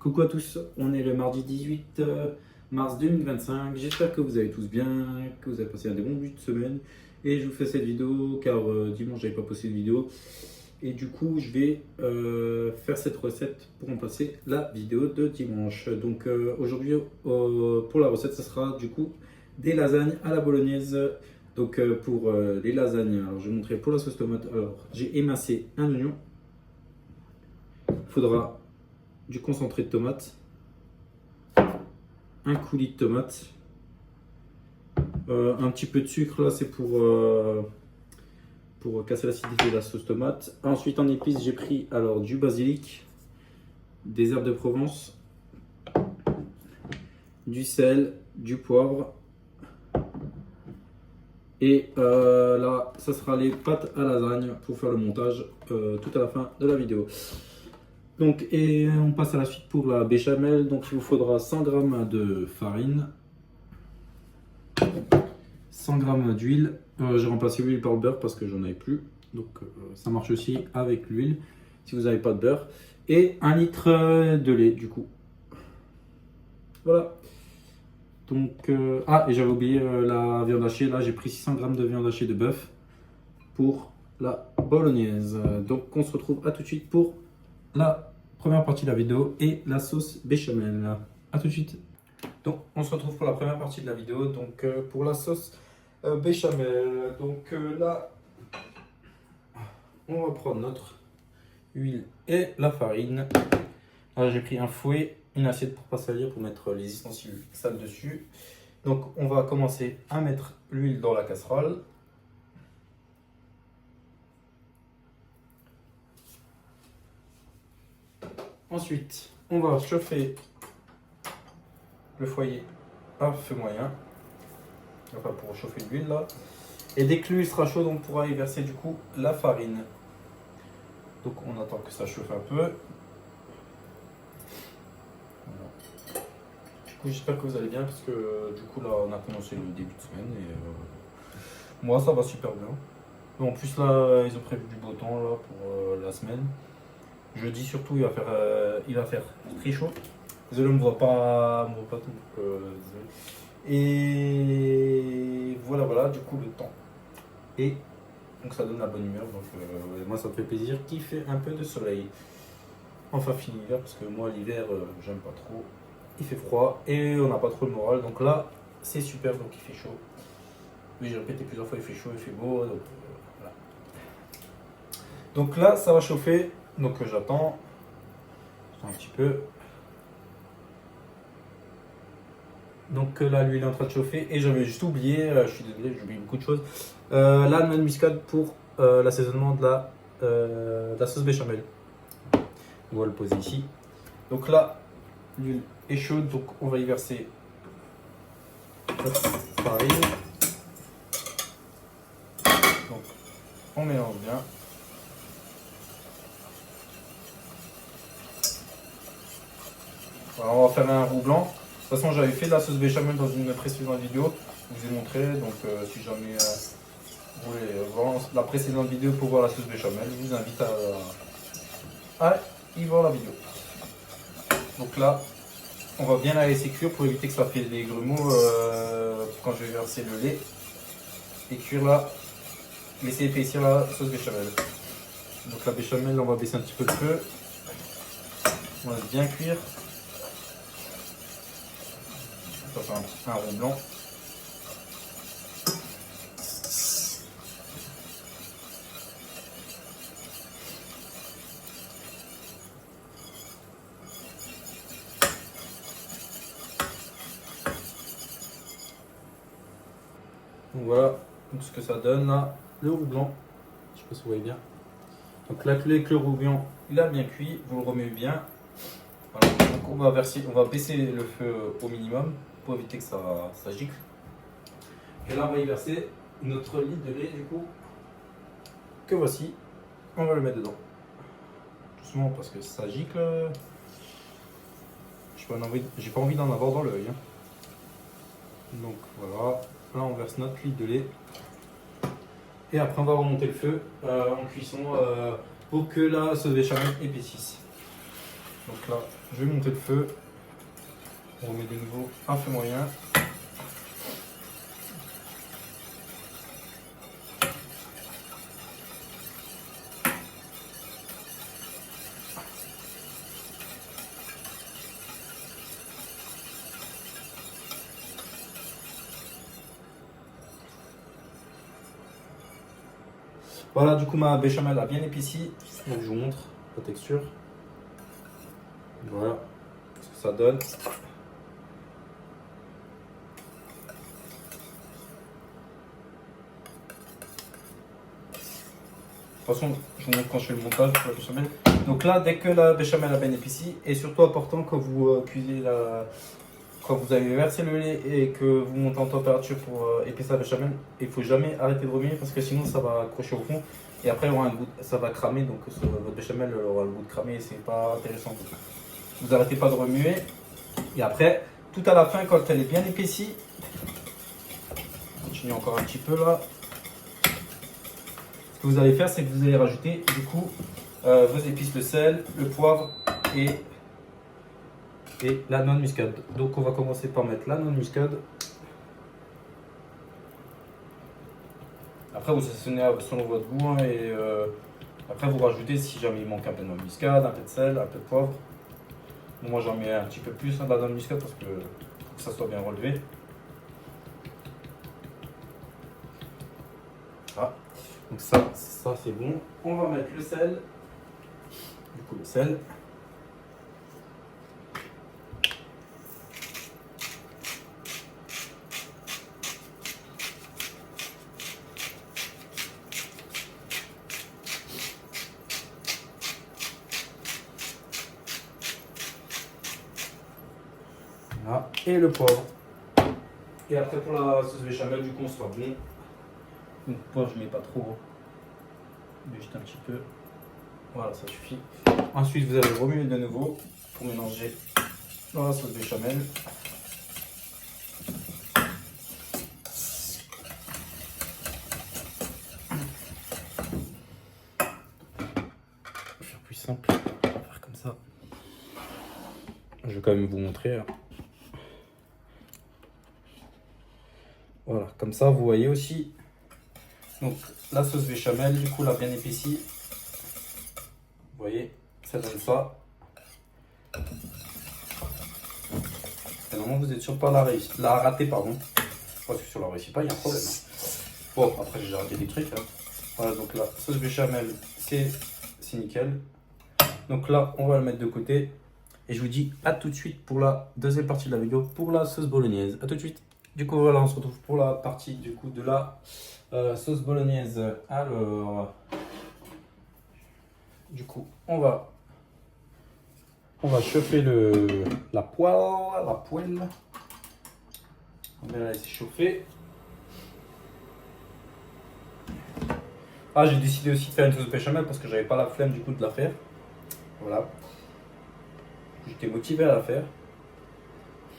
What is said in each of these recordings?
Coucou à tous, on est le mardi 18 mars 2025. J'espère que vous allez tous bien, que vous avez passé un des bons buts de semaine. Et je vous fais cette vidéo car dimanche j'avais pas posté de vidéo. Et du coup je vais faire cette recette pour remplacer la vidéo de dimanche. Donc aujourd'hui pour la recette ça sera du coup des lasagnes à la bolognaise. Donc pour les lasagnes, alors je vais vous montrer pour la sauce tomate. Alors j'ai émincé un oignon. Il faudra du concentré de tomate, un coulis de tomate, un petit peu de sucre, là c'est pour casser l'acidité de la sauce tomate. Ensuite en épices j'ai pris alors du basilic, des herbes de Provence, du sel, du poivre. Et là, ça sera les pâtes à lasagne pour faire le montage tout à la fin de la vidéo. Donc, et on passe à la suite pour la béchamel. Donc, il vous faudra 100 g de farine, 100 g d'huile. J'ai remplacé l'huile par le beurre parce que j'en avais plus. Donc, ça marche aussi avec l'huile si vous n'avez pas de beurre. Et 1 litre de lait, du coup. Voilà. Donc, et j'avais oublié la viande hachée. Là, j'ai pris 600 g de viande hachée de bœuf pour la bolognaise. Donc, on se retrouve à tout de suite pour la première partie de la vidéo et la sauce béchamel. A tout de suite. Donc on se retrouve pour la première partie de la vidéo, donc pour la sauce béchamel. Donc là, on va prendre notre huile et la farine. Là j'ai pris un fouet, une assiette pour pas salir, pour mettre les ustensiles sales dessus. Donc on va commencer à mettre l'huile dans la casserole. Ensuite, on va chauffer le foyer à feu moyen, enfin pour chauffer l'huile là. Et dès que l'huile sera chaude, on pourra y verser du coup la farine. Donc on attend que ça chauffe un peu. Voilà. Du coup, j'espère que vous allez bien parce que du coup là, on a commencé le début de semaine et moi ça va super bien. En plus là, ils ont prévu du beau temps là pour la semaine. Jeudi surtout, il va faire très chaud. Désolé, on ne me voit pas, tout. Désolé. Et voilà, du coup, le temps. Et donc, ça donne la bonne humeur. Donc, moi, ça me fait plaisir qu'il fait un peu de soleil. Enfin, fini l'hiver, parce que moi, l'hiver, j'aime pas trop. Il fait froid et on n'a pas trop le moral. Donc là, c'est super, donc il fait chaud. Oui, j'ai répété plusieurs fois, il fait chaud, il fait beau. Donc, voilà. Donc là, ça va chauffer. Donc j'attends un petit peu. Donc là, l'huile est en train de chauffer. Et j'avais juste oublié, je suis désolé, j'ai oublié beaucoup de choses. La noix de muscade pour l'assaisonnement de la sauce béchamel. On va le poser ici. Donc là, l'huile est chaude, donc on va y verser notre farine. Donc on mélange bien. Alors, on va faire un roux blanc. De toute façon, j'avais fait de la sauce béchamel dans une précédente vidéo. Je vous ai montré. Donc, si jamais vous voulez voir la précédente vidéo pour voir la sauce béchamel, je vous invite à y voir la vidéo. Donc là, on va bien la laisser cuire pour éviter que ça fasse des grumeaux quand je vais verser le lait. Et cuire là, laisser épaissir la sauce béchamel. Donc la béchamel, on va baisser un petit peu le feu. On va bien cuire. Ça fait un roux blanc. Donc voilà donc ce que ça donne là, le roux blanc. Je sais pas si vous voyez bien. Donc là, avec le roux blanc, il a bien cuit. Vous le remuez bien. Voilà. Donc on va baisser le feu au minimum pour éviter que ça gicle. Et là, on va y verser notre litre de lait du coup. Que voici. On va le mettre dedans. Doucement parce que ça gicle. J'ai pas envie d'en avoir dans l'œil. Hein. Donc voilà. Là, on verse notre litre de lait. Et après, on va remonter le feu en cuisson pour que la sauce béchamel épaississe. Donc là, Je vais monter le feu. On remet de nouveau un feu moyen. Voilà, du coup ma béchamel a bien épaissi. Donc je vous montre la texture. Voilà ce que ça donne. De toute façon, je vous montre quand je fais le montage pour la béchamel. Donc là, dès que la béchamel a bien épaissi, et surtout important quand vous cuisez quand vous avez versé le lait et que vous montez en température pour épaissir la béchamel, il ne faut jamais arrêter de remuer parce que sinon ça va accrocher au fond et après il y aura un goût, ça va cramer, donc votre béchamel aura le goût de cramer et c'est pas intéressant. Vous n'arrêtez pas de remuer et après, tout à la fin, quand elle est bien épaissie, continue encore un petit peu là. Ce que vous allez faire, c'est que vous allez rajouter du coup vos épices, le sel, le poivre et la noix de muscade. Donc on va commencer par mettre la noix de muscade. Après vous assaisonnez selon votre goût hein, et après vous rajoutez si jamais il manque un peu de noix de muscade, un peu de sel, un peu de poivre. Bon, moi j'en mets un petit peu plus hein, de la noix de muscade parce que faut que ça soit bien relevé. Ah. Donc ça c'est bon. On va mettre le sel. Du coup le sel. Voilà. Et le poivre. Et après pour la sauce béchamel, du coup on sera bon. Donc poivre je mets pas trop. Mais juste un petit peu. Voilà, ça suffit. Ensuite vous allez remuer de nouveau pour mélanger dans la sauce béchamel. Je vais faire plus simple. On va faire comme ça. Je vais quand même vous montrer. Hein. Voilà, comme ça vous voyez aussi. Donc la sauce béchamel, du coup, l'a bien épaissie. Vous voyez, ça donne ça. Et normalement, vous êtes sûr de pas la rater, pardon. Parce que si on la réussit pas, il y a un problème. Hein. Bon, après j'ai raté des trucs. Hein. Voilà, donc la sauce béchamel, c'est nickel. Donc là, on va le mettre de côté. Et je vous dis à tout de suite pour la deuxième partie de la vidéo, pour la sauce bolognaise. À tout de suite. Du coup, voilà, on se retrouve pour la partie du coup de la sauce bolognaise. Alors, du coup, on va chauffer la poêle. On va la laisser chauffer. Ah, j'ai décidé aussi de faire une sauce béchamel parce que j'avais pas la flemme du coup de la faire. Voilà. J'étais motivé à la faire.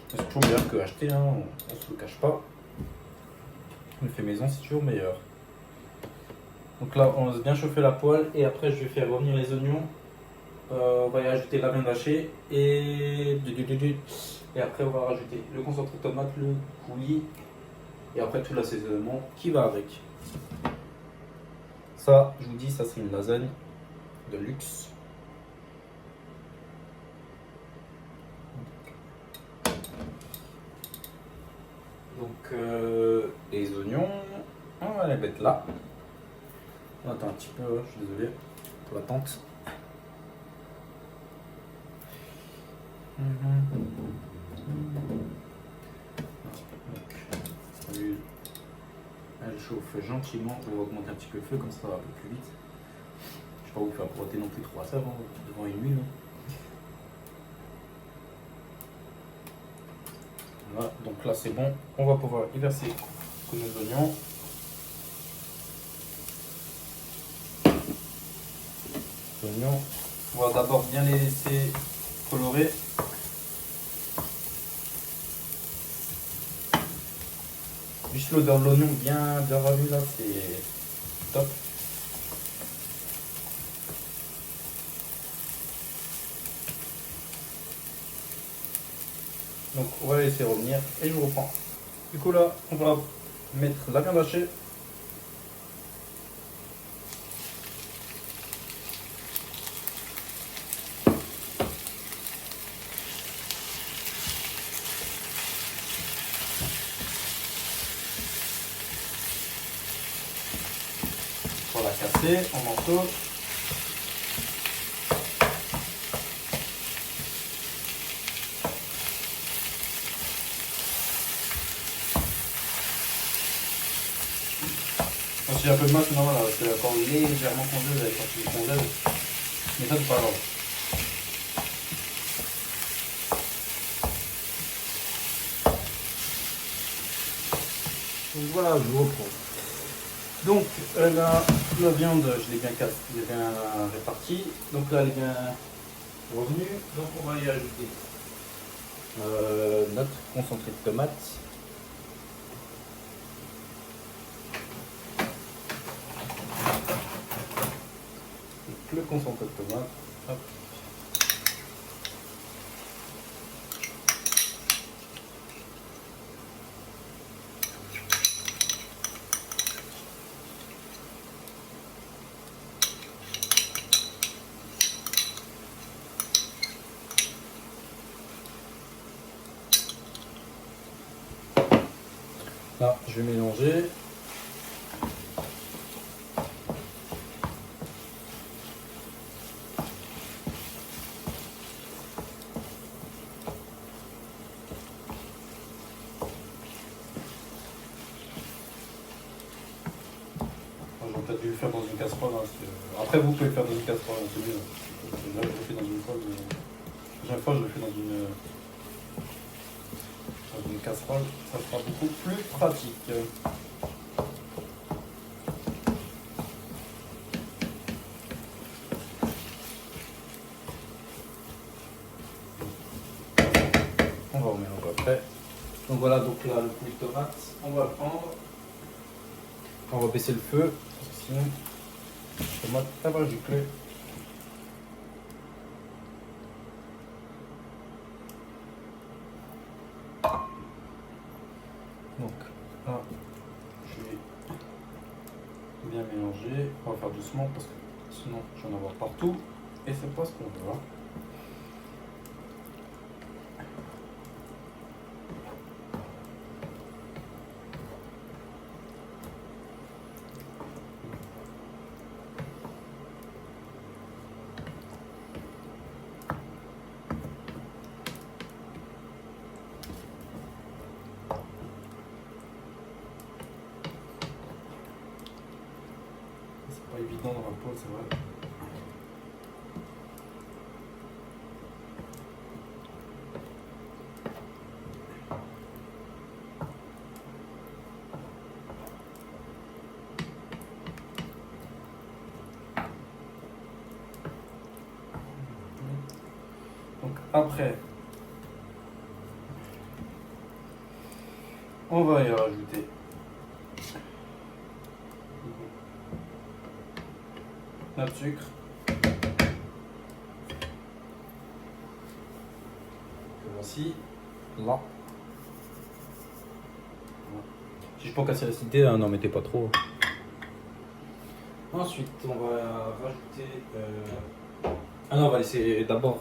C'est toujours meilleur que acheter, hein. On se le cache pas. On le fait maison, c'est toujours meilleur. Donc là, on laisse bien chauffer la poêle et après je vais faire revenir les oignons. On va y ajouter la viande hachée et après on va rajouter le concentré de tomate, le coulis et après tout l'assaisonnement qui va avec. Ça, je vous dis, ça c'est une lasagne de luxe. Donc les oignons, on va les mettre là. On attend un petit peu, je suis désolé pour l'attente. Donc, l'huile, elle chauffe gentiment. On va augmenter un petit peu le feu, comme ça va un peu plus vite. Je ne vais pas vous faire broter non plus trop à ça devant une huile. Voilà, donc là c'est bon. On va pouvoir y verser nos oignons. On va d'abord bien les laisser colorer. Juste l'odeur de l'oignon bien ravi là, c'est top. Donc on va laisser revenir et je vous reprends. Du coup là, on va mettre la viande hachée. On va la casser en morceaux. Si j'ai un peu de masse, c'est normal, c'est encore légèrement congèle avec un petit congèle. Mais ça, c'est pas grave. Donc voilà, je vous reprends. Donc la viande, je l'ai bien cassée, je l'ai bien répartie. Donc là, elle est bien revenue. Donc on va y ajouter notre concentré de tomate. Donc, le concentré de tomate. Hop. Là, je vais mélanger. J'aurais peut-être dû le faire dans une casserole. Hein, après, vous pouvez le faire dans une casserole, hein, c'est mieux. Là, je le fais dans une poêle, mais la prochaine fois, je le fais dans une casserole. Ça sera beaucoup plus pratique. On va remélanger après. Donc voilà, donc là, le poulet de tomate, on va le prendre. On va baisser le feu, parce que sinon, la tomate, elle va gicler. Donc là, je vais bien mélanger. On va faire doucement parce que sinon, je vais en avoir partout. Et c'est pas ce qu'on veut. Hein. C'est pas évident dans la poêle, c'est vrai. Donc après, on va y rajouter notre sucre. Voici, là. Si je peux casser l'acidité, n'en mettez pas trop. Ensuite, on va rajouter. Ah non, on va laisser d'abord.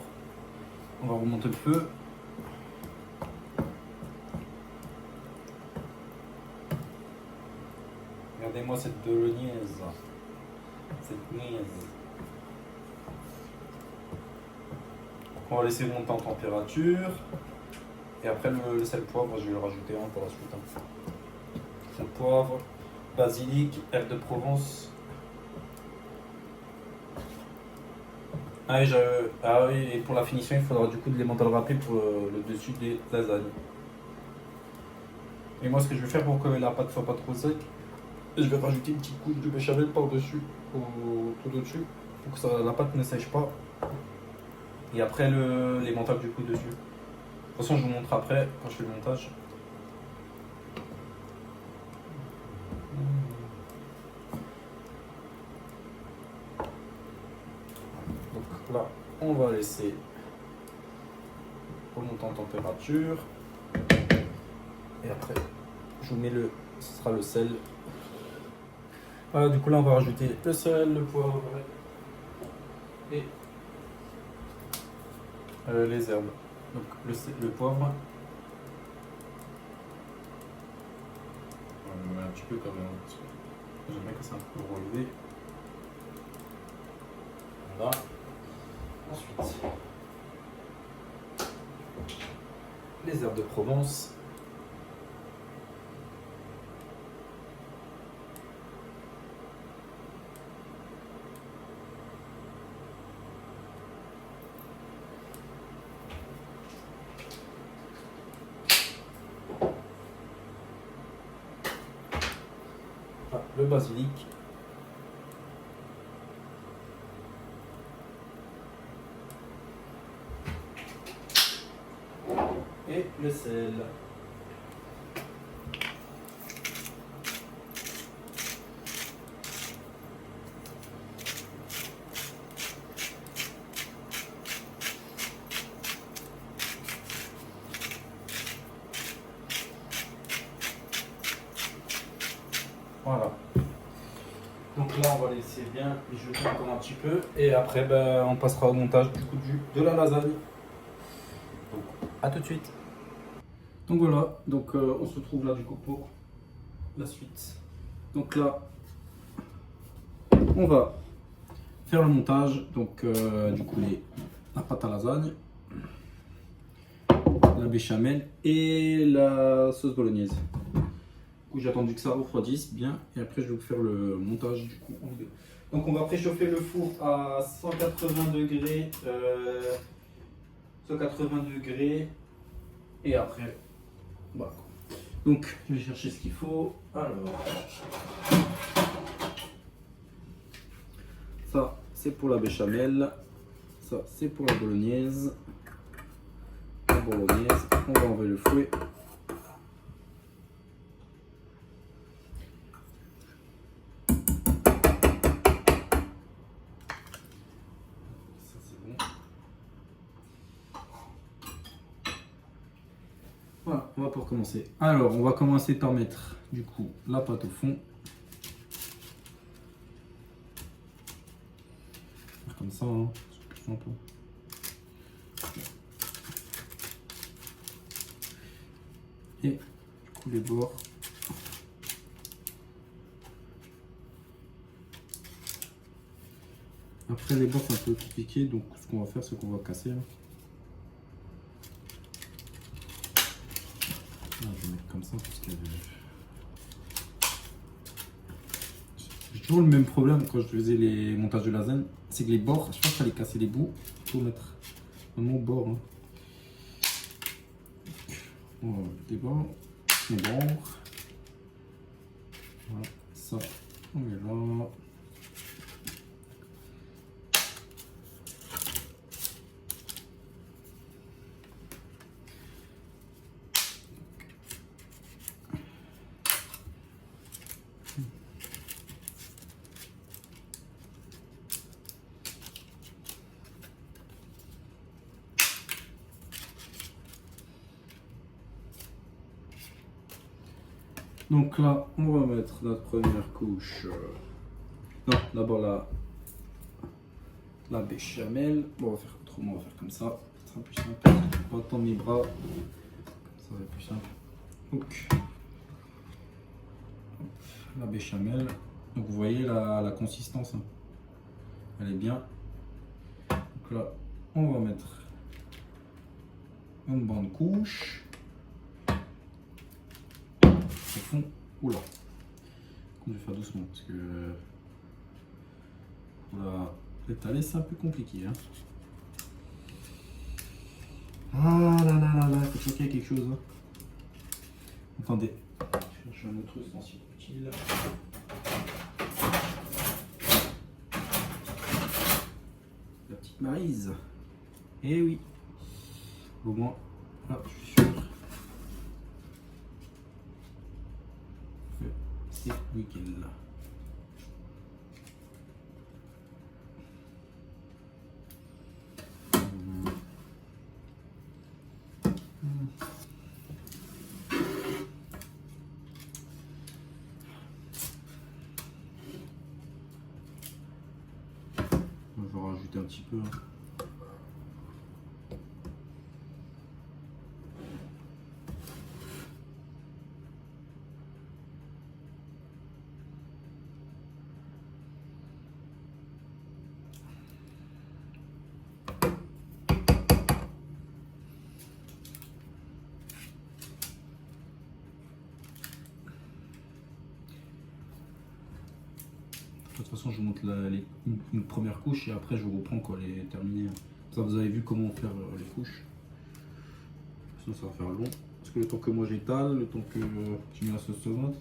On va remonter le feu. Regardez-moi cette bolognaise. Cette niaise. On va laisser monter en température. Et après le sel poivre, je vais le rajouter un pour la suite. Hein. Sel poivre, basilic, herbe de Provence. Ah oui, et pour la finition, il faudra du coup de l'emmental râpé pour le dessus des lasagnes. Et moi, ce que je vais faire pour que la pâte soit pas trop sec, je vais rajouter une petite couche de béchamel par-dessus, tout au-dessus, pour que la pâte ne sèche pas. Et après, l'emmental du coup dessus. De toute façon, je vous montre après quand je fais le montage. Donc là, on va laisser remonter en température. après, je vous mets ce sera le sel. Voilà, du coup là on va rajouter le sel, le poivre et les herbes. Donc le poivre. On met un petit peu quand même, parce que j'aime bien que c'est un peu relevé. Voilà. Ensuite, les herbes de Provence. Le basilic. Et le sel. Voilà. Donc là, on va laisser bien mijoter encore un petit peu. Et après, ben, on passera au montage du coup de la lasagne. Donc, à tout de suite. Donc voilà, donc on se retrouve là du coup pour la suite. Donc là, on va faire le montage. Donc du coup, la pâte à lasagne, la béchamel et la sauce bolognaise. J'ai attendu que ça refroidisse bien et après je vais vous faire le montage du coup en vidéo. Donc on va préchauffer le four à 180 degrés, 180 degrés et après voilà. Donc je vais chercher ce qu'il faut. Alors ça c'est pour la béchamel, ça c'est pour la bolognaise. La bolognaise, on va enlever le fouet. Voilà, on va pouvoir commencer. Alors, on va commencer par mettre du coup la pâte au fond. Comme ça, hein. C'est plus simple. Et du coup les bords. Après les bords c'est un peu compliqué, donc ce qu'on va faire c'est qu'on va casser. Là. Là, je vais mettre comme ça parce que j'ai toujours le même problème quand je faisais les montages de lasagne, c'est que les bords, je pense qu'il fallait casser les bouts pour mettre vraiment au bord. Hein. On va des bords, les bords. Voilà, ça on met là. Donc là, on va mettre notre première couche. Non, d'abord la béchamel. Bon, on va faire autrement, on va faire comme ça. Ce sera plus simple. Pas tendre mes bras. Comme ça, ça va être plus simple. Donc, la béchamel. Donc, vous voyez la consistance. Hein. Elle est bien. Donc là, on va mettre une bonne couche. Au fond, oula, je vais faire doucement parce que l'étaler c'est un peu compliqué. Hein. Ah là là là là, il faut choquer quelque chose. Hein. Attendez, je cherche un autre ustensile utile. La petite Maryse. Eh oui, au moins, là je suis sûr. C'est nickel. petit peu. De toute façon, je vous montre une première couche et après je vous reprends quand elle est terminée. Ça, vous avez vu comment faire les couches. Sinon, ça va faire long. Parce que le temps que moi j'étale, le temps que je mets la sauce tomate,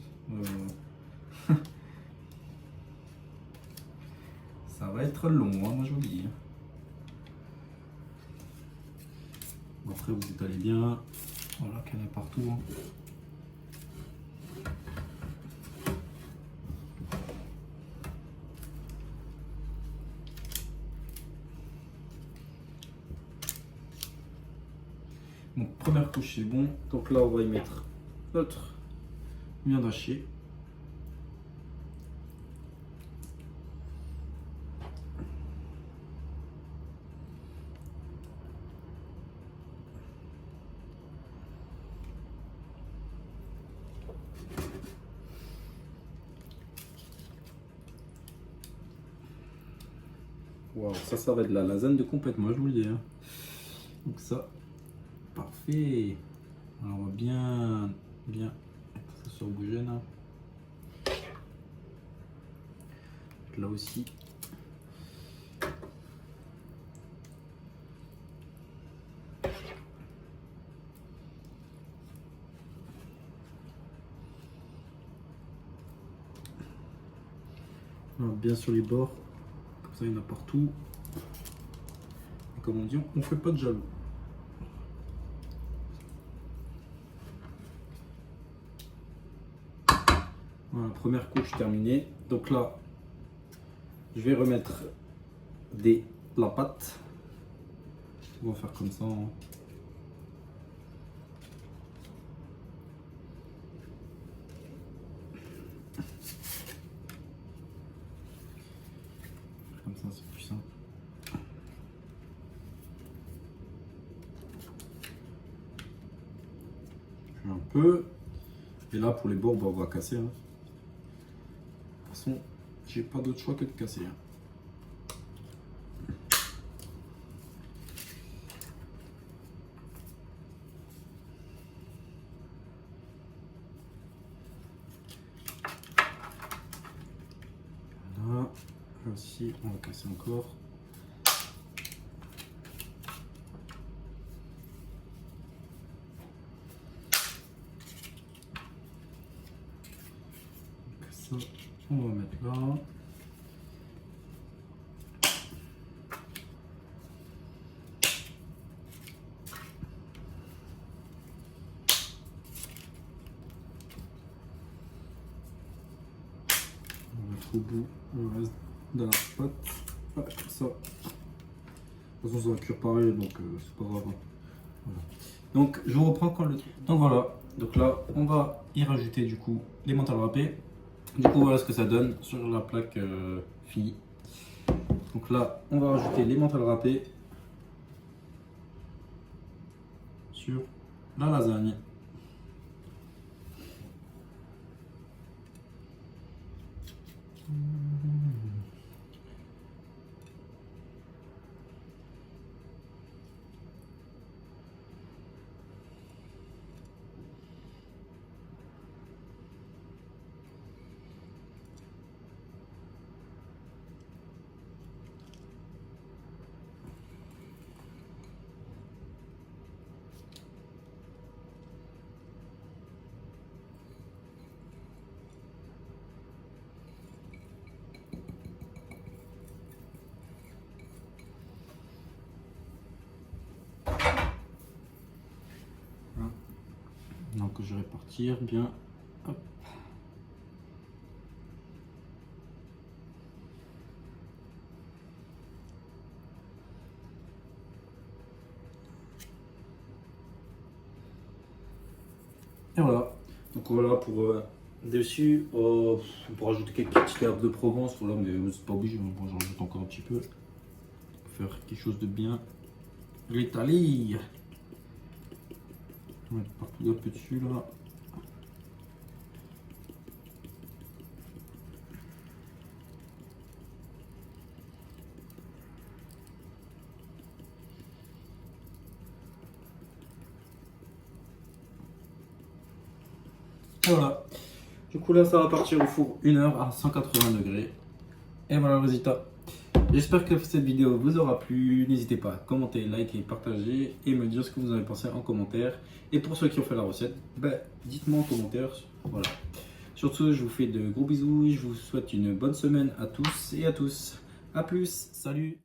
ça va être long, hein, moi je vous le dis. Après, vous étalez bien. Voilà, qu'elle est partout. Hein. Donc première couche c'est bon, donc là on va y mettre notre viande hachée. Waouh, ça va être la lasagne de compète, moi je vous le dis. Hein. Donc ça, parfait. Alors on va bien mettre ça sur bouger là. Là aussi. Alors, bien sur les bords, comme ça il y en a partout. Et comme on dit, on fait pas de jaloux. Voilà, première couche terminée. Donc là, je vais remettre la pâte. On va faire comme ça. Hein. Comme ça, c'est plus simple. Je fais un peu. Et là, pour les bords, bah, on va casser. Hein. De toute façon, j'ai pas d'autre choix que de casser. Hein. Voilà. Là aussi, on va casser encore. Ça, on va mettre là. On va mettre au bout le reste de la pâte. Ah, comme ça. De toute façon, ça va cuire pareil, donc c'est pas grave. Voilà. Donc, je reprends quand le truc. Donc voilà. Donc là, on va y rajouter du coup les mentales râpées. Du coup, voilà ce que ça donne sur la plaque finie. Donc là, on va rajouter les mentales râpées sur la lasagne. Donc je vais répartir bien. Hop. Et voilà. Donc voilà pour dessus. On peut rajouter quelques petites herbes de Provence, voilà, mais c'est pas obligé. Bon, j'en rajoute encore un petit peu. faire quelque chose de bien rétali. On va mettre partout un peu dessus là. Voilà. Du coup là ça va partir au four 1 heure à 180 degrés. Et voilà le résultat. J'espère que cette vidéo vous aura plu. N'hésitez pas à commenter, liker, partager et me dire ce que vous en avez pensé en commentaire. Et pour ceux qui ont fait la recette, dites-moi en commentaire. Voilà. Sur ce, je vous fais de gros bisous. Je vous souhaite une bonne semaine à tous et à tous. A plus. Salut.